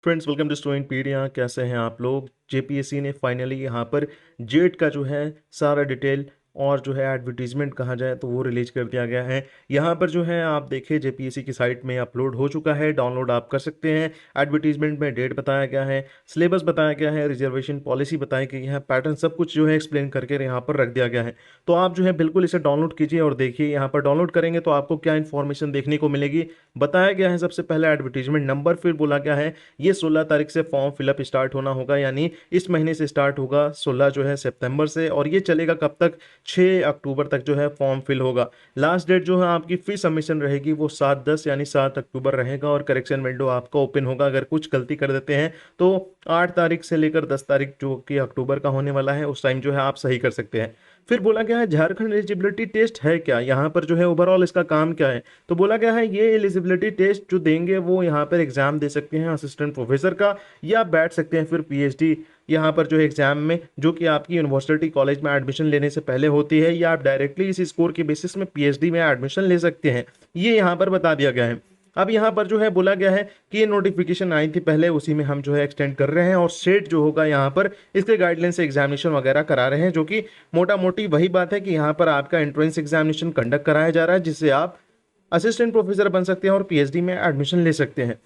Friends, welcome to स्टूडेंटपीडिया। कैसे हैं आप लोग। जेपीएससी ने फाइनली यहाँ पर जेट का जो है सारा डिटेल और जो है एडवर्टीजमेंट कहा जाए तो वो रिलीज कर दिया गया है। यहाँ पर जो है आप देखिए जेपीएससी की साइट में अपलोड हो चुका है, डाउनलोड आप कर सकते हैं। एडवर्टीजमेंट में डेट बताया गया है, सिलेबस बताया गया है, रिजर्वेशन पॉलिसी बताई गई है, पैटर्न सब कुछ जो है एक्सप्लेन करके यहाँ पर रख दिया गया है। तो आप जो है बिल्कुल इसे डाउनलोड कीजिए और देखिए। यहाँ पर डाउनलोड करेंगे तो आपको क्या इन्फॉर्मेशन देखने को मिलेगी। बताया गया है सबसे पहले एडवर्टीजमेंट नंबर, फिर बोला गया है ये 16 तारीख से फॉर्म फिलअप स्टार्ट होना होगा, यानी इस महीने से स्टार्ट होगा 16 जो है सितंबर से, और ये चलेगा कब तक, 6 अक्टूबर तक जो है फॉर्म फिल होगा। लास्ट डेट जो है आपकी फी सबमिशन रहेगी वो 7/10 यानी 7 अक्टूबर रहेगा, और करेक्शन विंडो आपका ओपन होगा। अगर कुछ गलती कर देते हैं तो 8 तारीख से लेकर 10 तारीख जो कि अक्टूबर का होने वाला है उस टाइम जो है आप सही कर सकते हैं। फिर बोला गया है झारखंड एलिजिबिलिटी टेस्ट है क्या, यहाँ पर जो है ओवरऑल इसका काम क्या है। तो बोला गया है ये एलिजिबिलिटी टेस्ट जो देंगे वो यहाँ पर एग्जाम दे सकते हैं असिस्टेंट प्रोफेसर का, या बैठ सकते हैं फिर पीएचडी यहाँ पर जो है एग्जाम में, जो कि आपकी यूनिवर्सिटी कॉलेज में एडमिशन लेने से पहले होती है, या आप डायरेक्टली इस स्कोर के बेसिस में पीएचडी में एडमिशन ले सकते हैं। ये यहाँ पर बता दिया गया है। अब यहाँ पर जो है बोला गया है कि ये नोटिफिकेशन आई थी पहले, उसी में हम जो है एक्सटेंड कर रहे हैं, और सेट जो होगा यहाँ पर इसके गाइडलाइन से एग्जामिनेशन वगैरह करा रहे हैं, जो कि मोटा मोटी वही बात है कि यहाँ पर आपका एंट्रेंस एग्जामिनेशन कंडक्ट कराया जा रहा है, जिससे आप असिस्टेंट प्रोफेसर बन सकते हैं और पीएचडी में एडमिशन ले सकते हैं।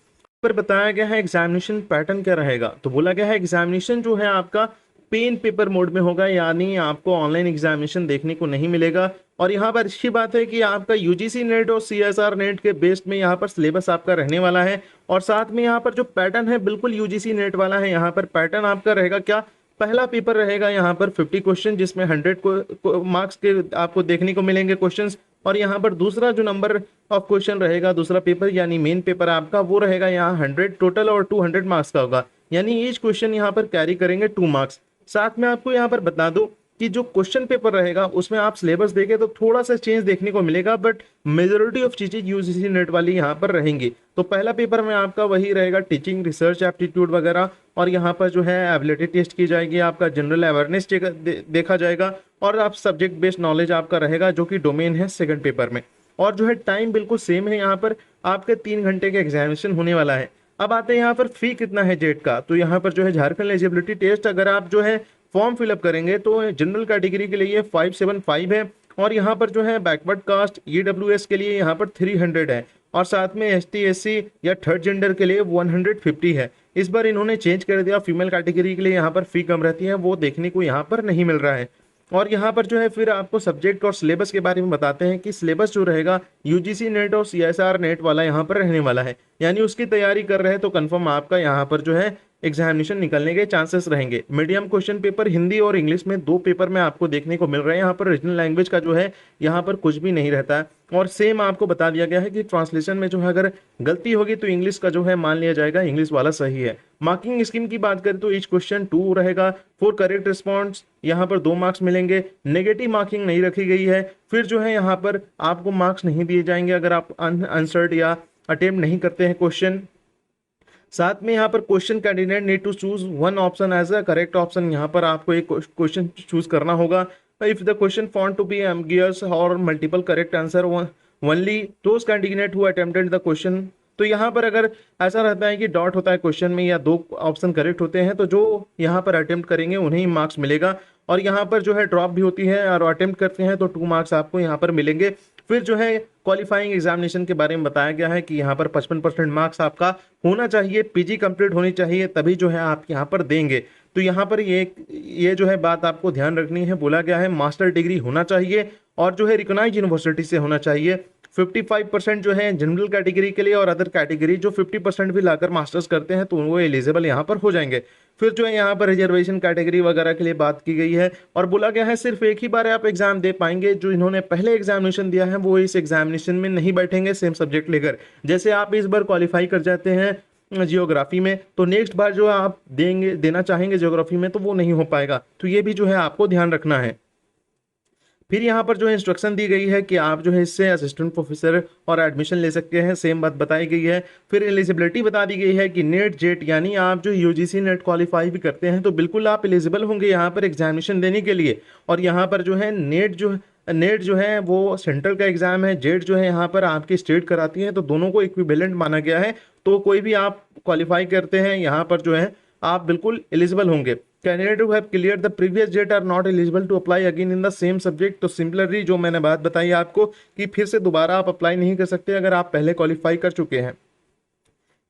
पर बताया गया है एग्जामिनेशन पैटर्न क्या रहेगा। तो बोला गया है एग्जामिनेशन जो है आपका पेन पेपर मोड में होगा, यानी आपको ऑनलाइन एग्जामिनेशन देखने को नहीं मिलेगा। और यहाँ पर अच्छी बात है कि आपका यूजीसी नेट और सीएसआर नेट के बेस्ड में यहाँ पर सिलेबस आपका रहने वाला है, और साथ में यहाँ पर जो पैटर्न है बिल्कुल यूजीसी नेट वाला है। यहाँ पर पैटर्न आपका रहेगा क्या, पहला पेपर रहेगा यहाँ पर 50 क्वेश्चन, जिसमें 100 मार्क्स के आपको देखने को मिलेंगे क्वेश्चंस। और यहाँ पर दूसरा जो नंबर ऑफ क्वेश्चन रहेगा, दूसरा पेपर यानी मेन पेपर आपका, वो रहेगा यहाँ 100 टोटल और 200 मार्क्स का होगा, यानी ईच क्वेश्चन यहाँ पर कैरी करेंगे 2 मार्क्स। साथ में आपको यहाँ पर बता दूं कि जो क्वेश्चन पेपर रहेगा उसमें आप सिलेबस देखें तो थोड़ा सा चेंज देखने को मिलेगा, बट मेजोरिटी ऑफ चीजें यूजीसी नेट वाली यहाँ पर रहेंगी। तो पहला पेपर में आपका वही रहेगा, टीचिंग, रिसर्च, एप्टीट्यूड वगैरह, और यहाँ पर जो है एबिलिटी टेस्ट की जाएगी, आपका जनरल अवेयरनेस देखा जाएगा, और आप सब्जेक्ट बेस्ड नॉलेज आपका रहेगा जो कि डोमेन है सेकंड पेपर में। और जो है टाइम बिल्कुल सेम है, यहाँ पर आपके 3 घंटे का एग्जामिनेशन होने वाला है। अब आते हैं यहाँ पर फी कितना है जेट का। तो यहाँ पर जो है झारखंड एलिजिबिलिटी टेस्ट अगर आप जो है फॉर्म फिलअप करेंगे तो जनरल कैटेगरी के लिए 575 है, और यहाँ पर जो है बैकवर्ड कास्ट ईडब्ल्यूएस के लिए यहाँ पर 300 है, और साथ में एसटी एससी या थर्ड जेंडर के लिए 150 है। इस बार इन्होंने चेंज कर दिया, फीमेल कैटेगरी के लिए यहाँ पर फी कम रहती है, वो देखने को यहाँ पर नहीं मिल रहा है। और यहाँ पर जो है फिर आपको सब्जेक्ट और सिलेबस के बारे में बताते हैं कि सिलेबस जो रहेगा यूजीसी नेट और सीएसआर नेट वाला यहाँ पर रहने वाला है, यानी उसकी तैयारी कर रहे हैं तो कंफर्म आपका यहाँ पर जो है एग्जामिनेशन निकलने के चांसेस रहेंगे। मीडियम क्वेश्चन पेपर हिंदी और इंग्लिश में 2 पेपर में आपको देखने को मिल रहे हैं। यहाँ पर रीजनल लैंग्वेज का जो है यहाँ पर कुछ भी नहीं रहता है, और सेम आपको बता दिया गया है कि ट्रांसलेशन में जो है अगर गलती होगी तो इंग्लिश का जो है मान लिया जाएगा इंग्लिश वाला सही है। मार्किंग स्कीम की बात करें तो ईच क्वेश्चन 2 रहेगा, फॉर करेक्ट रिस्पॉन्स यहाँ पर 2 मार्क्स मिलेंगे, नेगेटिव मार्किंग नहीं रखी गई है। फिर जो है यहाँ पर आपको मार्क्स नहीं दिए जाएंगे अगर आप आंसर्ड या अटेम्प्ट नहीं करते हैं क्वेश्चन। साथ में यहाँ पर question candidate need to choose one option as a correct option, यहाँ पर आपको एक क्वेश्चन चूज करना होगा। If the question found to be ambiguous और multiple correct answer only those candidate who attempted the question. तो यहाँ पर अगर ऐसा रहता है कि डॉट होता है क्वेश्चन में या 2 ऑप्शन करेक्ट होते हैं तो जो यहाँ पर अटेम्प्ट करेंगे उन्हें ही मार्क्स मिलेगा, और यहाँ पर जो है ड्रॉप भी होती है और अटेम्प्ट करते हैं तो 2 मार्क्स आपको यहाँ पर मिलेंगे। फिर जो है क्वालिफाइंग एग्जामिनेशन के बारे में बताया गया है कि यहाँ पर 55% मार्क्स आपका होना चाहिए, पीजी कंप्लीट होनी चाहिए, तभी जो है आप यहाँ पर देंगे। तो यहाँ पर ये जो है बात आपको ध्यान रखनी है। बोला गया है मास्टर डिग्री होना चाहिए, और जो है रिकॉग्नाइज्ड यूनिवर्सिटी से होना चाहिए। 55% जो है जनरल कैटेगरी के लिए, और अदर कैटेगरी जो 50% भी लाकर मास्टर्स करते हैं तो वो एलिजिबल यहाँ पर हो जाएंगे। फिर जो है यहाँ पर रिजर्वेशन कैटेगरी वगैरह के लिए बात की गई है, और बोला गया है सिर्फ एक ही बार आप एग्जाम दे पाएंगे। जो इन्होंने पहले एग्जामिनेशन दिया है वो इस एग्जामिनेशन में नहीं बैठेंगे सेम सब्जेक्ट लेकर। जैसे आप इस बार क्वालिफाई कर जाते हैं जियोग्राफी में, तो नेक्स्ट बार जो आप देना चाहेंगे जियोग्राफी में तो वो नहीं हो पाएगा। तो ये भी जो है आपको ध्यान रखना है। फिर यहाँ पर जो है इंस्ट्रक्शन दी गई है कि आप जो है इससे असिस्टेंट प्रोफेसर और एडमिशन ले सकते हैं, सेम बात बताई गई है। फिर एलिजिबिलिटी बता दी गई है कि नेट जेट यानी आप जो यूजीसी नेट क्वालिफाई भी करते हैं तो बिल्कुल आप एलिजिबल होंगे यहाँ पर एग्जामिनेशन देने के लिए। और यहाँ पर जो है नेट जो है वो सेंट्रल का एग्जाम है, जेट जो है यहाँ पर आपकी स्टेट कराती है, तो दोनों को इक्विवेलेंट माना गया है। तो कोई भी आप क्वालिफाई करते हैं यहाँ पर जो है आप बिल्कुल एलिजिबल होंगे। Candidate who have clear the previous jet are not eligible to apply again in the same subject. तो सिमिलरली जो मैंने बात बताई आपको कि फिर से दोबारा आप अप्लाई नहीं कर सकते अगर आप पहले क्वालिफाई कर चुके हैं।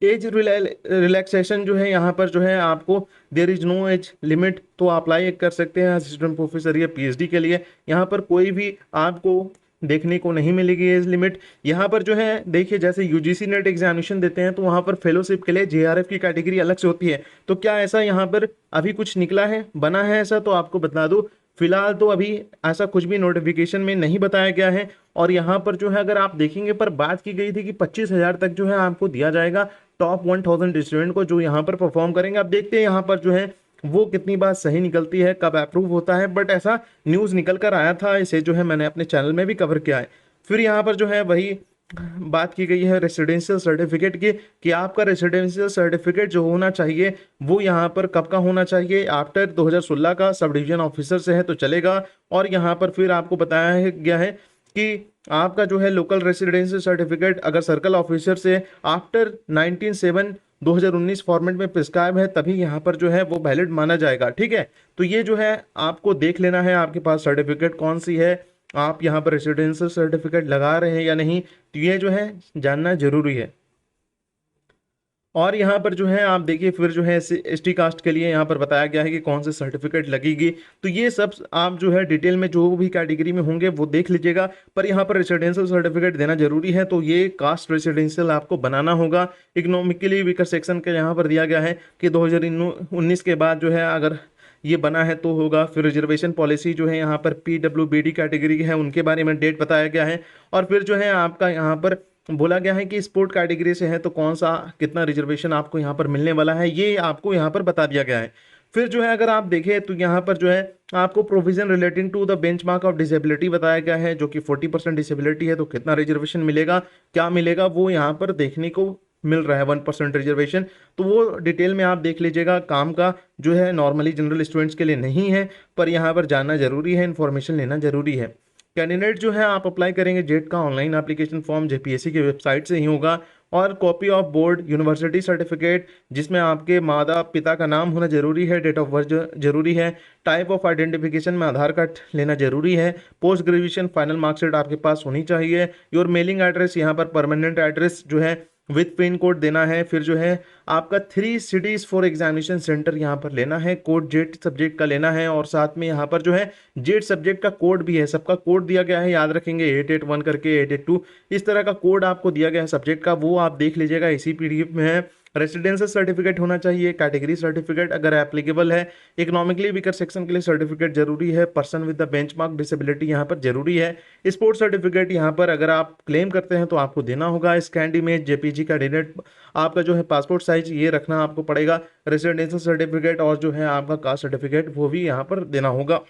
एज रिलैक्सेशन जो है यहाँ पर जो है आपको there is no age limit, तो अप्लाई कर सकते हैं असिस्टेंट प्रोफेसर या पीएचडी के लिए। यहाँ पर कोई भी आपको देखने को नहीं मिलेगी एज लिमिट। यहाँ पर जो है देखिए जैसे यूजीसी नेट एग्जामिनेशन देते हैं तो वहाँ पर फेलोशिप के लिए जेआरएफ की कैटेगरी अलग से होती है। तो क्या ऐसा यहाँ पर अभी कुछ निकला है, बना है ऐसा? तो आपको बता दूं फिलहाल तो अभी ऐसा कुछ भी नोटिफिकेशन में नहीं बताया गया है। और यहाँ पर जो है अगर आप देखेंगे पर बात की गई थी कि 25,000 तक जो है आपको दिया जाएगा टॉप 1000 स्टूडेंट को जो यहाँ पर परफॉर्म करेंगे। अब देखते हैं यहाँ पर जो है वो कितनी बात सही निकलती है, कब अप्रूव होता है, बट ऐसा न्यूज़ निकल कर आया था, इसे जो है मैंने अपने चैनल में भी कवर किया है। फिर यहाँ पर जो है वही बात की गई है रेसिडेंशियल सर्टिफिकेट की कि आपका रेसिडेंशियल सर्टिफिकेट जो होना चाहिए वो यहाँ पर कब का होना चाहिए, आफ्टर 2016 का सब डिवीजन ऑफिसर से है तो चलेगा। और यहाँ पर फिर आपको बताया गया है कि आपका जो है लोकल रेसिडेंशियल सर्टिफिकेट अगर सर्कल ऑफिसर से आफ्टर 19/7/2019 फॉर्मेट में प्रिस्क्राइब है तभी यहाँ पर जो है वो वैलिड माना जाएगा। ठीक है, तो ये जो है आपको देख लेना है आपके पास सर्टिफिकेट कौन सी है, आप यहाँ पर रेसिडेंशियल सर्टिफिकेट लगा रहे हैं या नहीं, तो ये जो है जानना जरूरी है। और यहाँ पर जो है आप देखिए फिर जो है एसटी कास्ट के लिए यहाँ पर बताया गया है कि कौन से सर्टिफिकेट लगेगी। तो ये सब आप जो है डिटेल में जो भी कैटेगरी में होंगे वो देख लीजिएगा। पर यहाँ पर रेसिडेंशियल सर्टिफिकेट देना जरूरी है, तो ये कास्ट रेसिडेंशियल आपको बनाना होगा। इकोनॉमिकली वीकर सेक्शन के यहाँ पर दिया गया है कि 2019 के बाद जो है अगर ये बना है तो होगा। फिर रिजर्वेशन पॉलिसी जो है यहाँ पर पीडब्ल्यूबीडी कैटेगरी है उनके बारे में डेट बताया गया है। और फिर जो है आपका यहाँ पर बोला गया है कि स्पोर्ट कैटेगरी से है तो कौन सा कितना रिजर्वेशन आपको यहाँ पर मिलने वाला है, ये आपको यहाँ पर बता दिया गया है। फिर जो है अगर आप देखें तो यहाँ पर जो है आपको provision relating to the benchmark of disability बताया गया है, जो कि 40% डिसेबिलिटी है तो कितना रिजर्वेशन मिलेगा, क्या मिलेगा, वो यहाँ पर देखने को मिल रहा है 1% रिजर्वेशन। तो वो डिटेल में आप देख लीजिएगा। काम का जो है नॉर्मली जनरल स्टूडेंट्स के लिए नहीं है, पर यहाँ पर जानना जरूरी है, इन्फॉर्मेशन लेना जरूरी है। कैंडिडेट जो है आप अप्लाई करेंगे जेट का ऑनलाइन एप्लीकेशन फॉर्म जेपीएससी की वेबसाइट से ही होगा। और copy of board university certificate जिसमें आपके माता पिता का नाम होना जरूरी है, डेट ऑफ बर्थ जरूरी है, टाइप ऑफ आइडेंटिफिकेशन में आधार कार्ड लेना जरूरी है, पोस्ट ग्रेजुएशन फाइनल मार्कशीट आपके पास होनी चाहिए, योर मेलिंग एड्रेस यहाँ पर परमानेंट एड्रेस जो है विथ पिन कोड देना है। फिर जो है आपका 3 सिटीज फॉर एग्जामिनेशन सेंटर यहाँ पर लेना है, कोड जेट सब्जेक्ट का लेना है। और साथ में यहाँ पर जो है जेट सब्जेक्ट का कोड भी है, सबका कोड दिया गया है, याद रखेंगे 881 करके 882 इस तरह का कोड आपको दिया गया है सब्जेक्ट का, वो आप देख लीजिएगा, इसी पीडीएफ में है। रेसिडेंशियल सर्टिफिकेट होना चाहिए, कैटेगरी सर्टिफिकेट अगर एप्लीकेबल है, इकोनॉमिकली वीकर सेक्शन के लिए सर्टिफिकेट जरूरी है, person with the benchmark disability यहाँ पर जरूरी है, स्पोर्ट सर्टिफिकेट यहाँ पर अगर आप क्लेम करते हैं तो आपको देना होगा, स्कैंड इमेज जेपीजी कैंडिडेट आपका जो है पासपोर्ट साइज ये रखना आपको पड़ेगा, रेसिडेंशियल सर्टिफिकेट और जो है आपका कास्ट सर्टिफिकेट वो भी यहाँ पर देना होगा।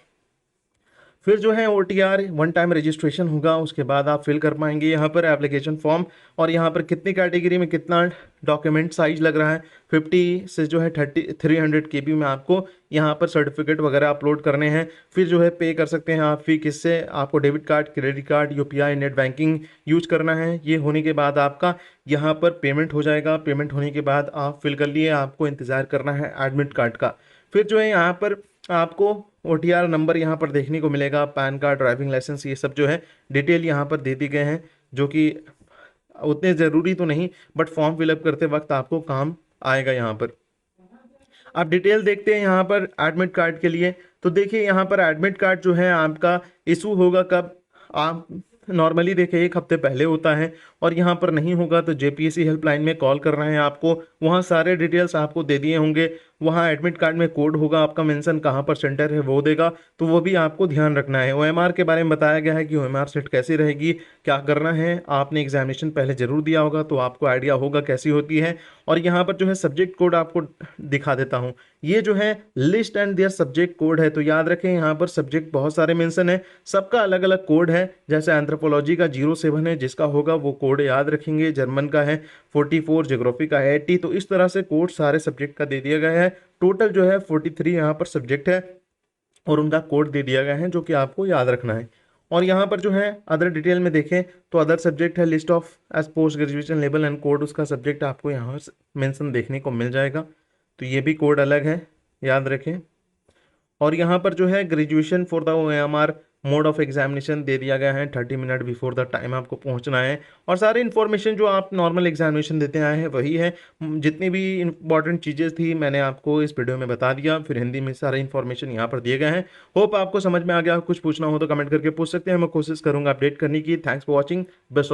फिर जो है OTR वन टाइम रजिस्ट्रेशन होगा, उसके बाद आप फिल कर पाएंगे यहाँ पर एप्लीकेशन फॉर्म। और यहाँ पर कितनी कैटेगरी में कितना डॉक्यूमेंट साइज लग रहा है, 50 से जो है 300 KB में आपको यहाँ पर सर्टिफिकेट वगैरह अपलोड करने हैं। फिर जो है पे कर सकते हैं आप फी, किससे, आपको debit card, credit card, UPI, net banking use करना है। ये होने के बाद आपका यहाँ पर पेमेंट हो जाएगा। पेमेंट होने के बाद आप फिल कर लिए, आपको इंतज़ार करना है एडमिट कार्ड का। फिर जो है यहाँ पर आपको OTR नंबर यहाँ पर देखने को मिलेगा, पैन कार्ड, ड्राइविंग लाइसेंस, ये सब जो है डिटेल यहाँ पर दे दी गए हैं, जो कि उतने ज़रूरी तो नहीं बट फॉर्म फिलअप करते वक्त आपको काम आएगा। यहाँ पर आप डिटेल देखते हैं यहाँ पर एडमिट कार्ड के लिए। तो देखिए यहाँ पर एडमिट कार्ड जो है आपका इशू होगा कब, आप नॉर्मली देखिए 1 हफ्ते पहले होता है, और यहाँ पर नहीं होगा तो जेपीएससी हेल्पलाइन में कॉल कर रहे हैं आपको, वहाँ सारे डिटेल्स आपको दे दिए होंगे। वहाँ एडमिट कार्ड में कोड होगा आपका मेंशन, कहाँ पर सेंटर है वो देगा, तो वो भी आपको ध्यान रखना है। OMR के बारे में बताया गया है कि OMR सेट कैसी रहेगी, क्या करना है। आपने एग्जामिनेशन पहले जरूर दिया होगा तो आपको आइडिया होगा कैसी होती है। और यहाँ पर जो है सब्जेक्ट कोड आपको दिखा देता हूँ, ये जो है list and there subject code है। तो याद रखें यहाँ पर सब्जेक्ट बहुत सारे मेंशन है, सबका अलग अलग कोड है। जैसे एंथ्रोपोलॉजी का 07 है, जिसका होगा वो कोड याद रखेंगे। जर्मन का है 44, ज्योग्राफी का 80। तो इस तरह से कोड सारे सब्जेक्ट का दे दिया गया है। टोटल जो है 43 यहाँ पर सब्जेक्ट है और उनका कोड दे दिया गया है, जो कि आपको याद रखना है। और यहाँ पर जो है अदर डिटेल में देखें तो अदर सब्जेक्ट है list of as post graduation level and code, उसका सब्जेक्ट आपको यहाँ मेंशन देखने को मिल जाएगा। तो ये भी कोड अलग है, याद रखें। और यहाँ पर जो है graduation for the OMR mode of examination दे दिया गया है, 30 मिनट बिफोर द टाइम आपको पहुँचना है। और सारी इन्फॉर्मेशन जो आप नॉर्मल एग्जामिनेशन देते आए हैं वही है। जितनी भी इंपॉर्टेंट चीज़ें थी मैंने आपको इस वीडियो में बता दिया, फिर हिंदी में सारे इन्फॉर्मेशन यहाँ पर दिए गए हैं। होप आपको समझ में आ गया। कुछ पूछना हो तो कमेंट करके पूछ सकते हैं, मैं कोशिश करूँगा अपडेट करने की। Thanks for watching, best.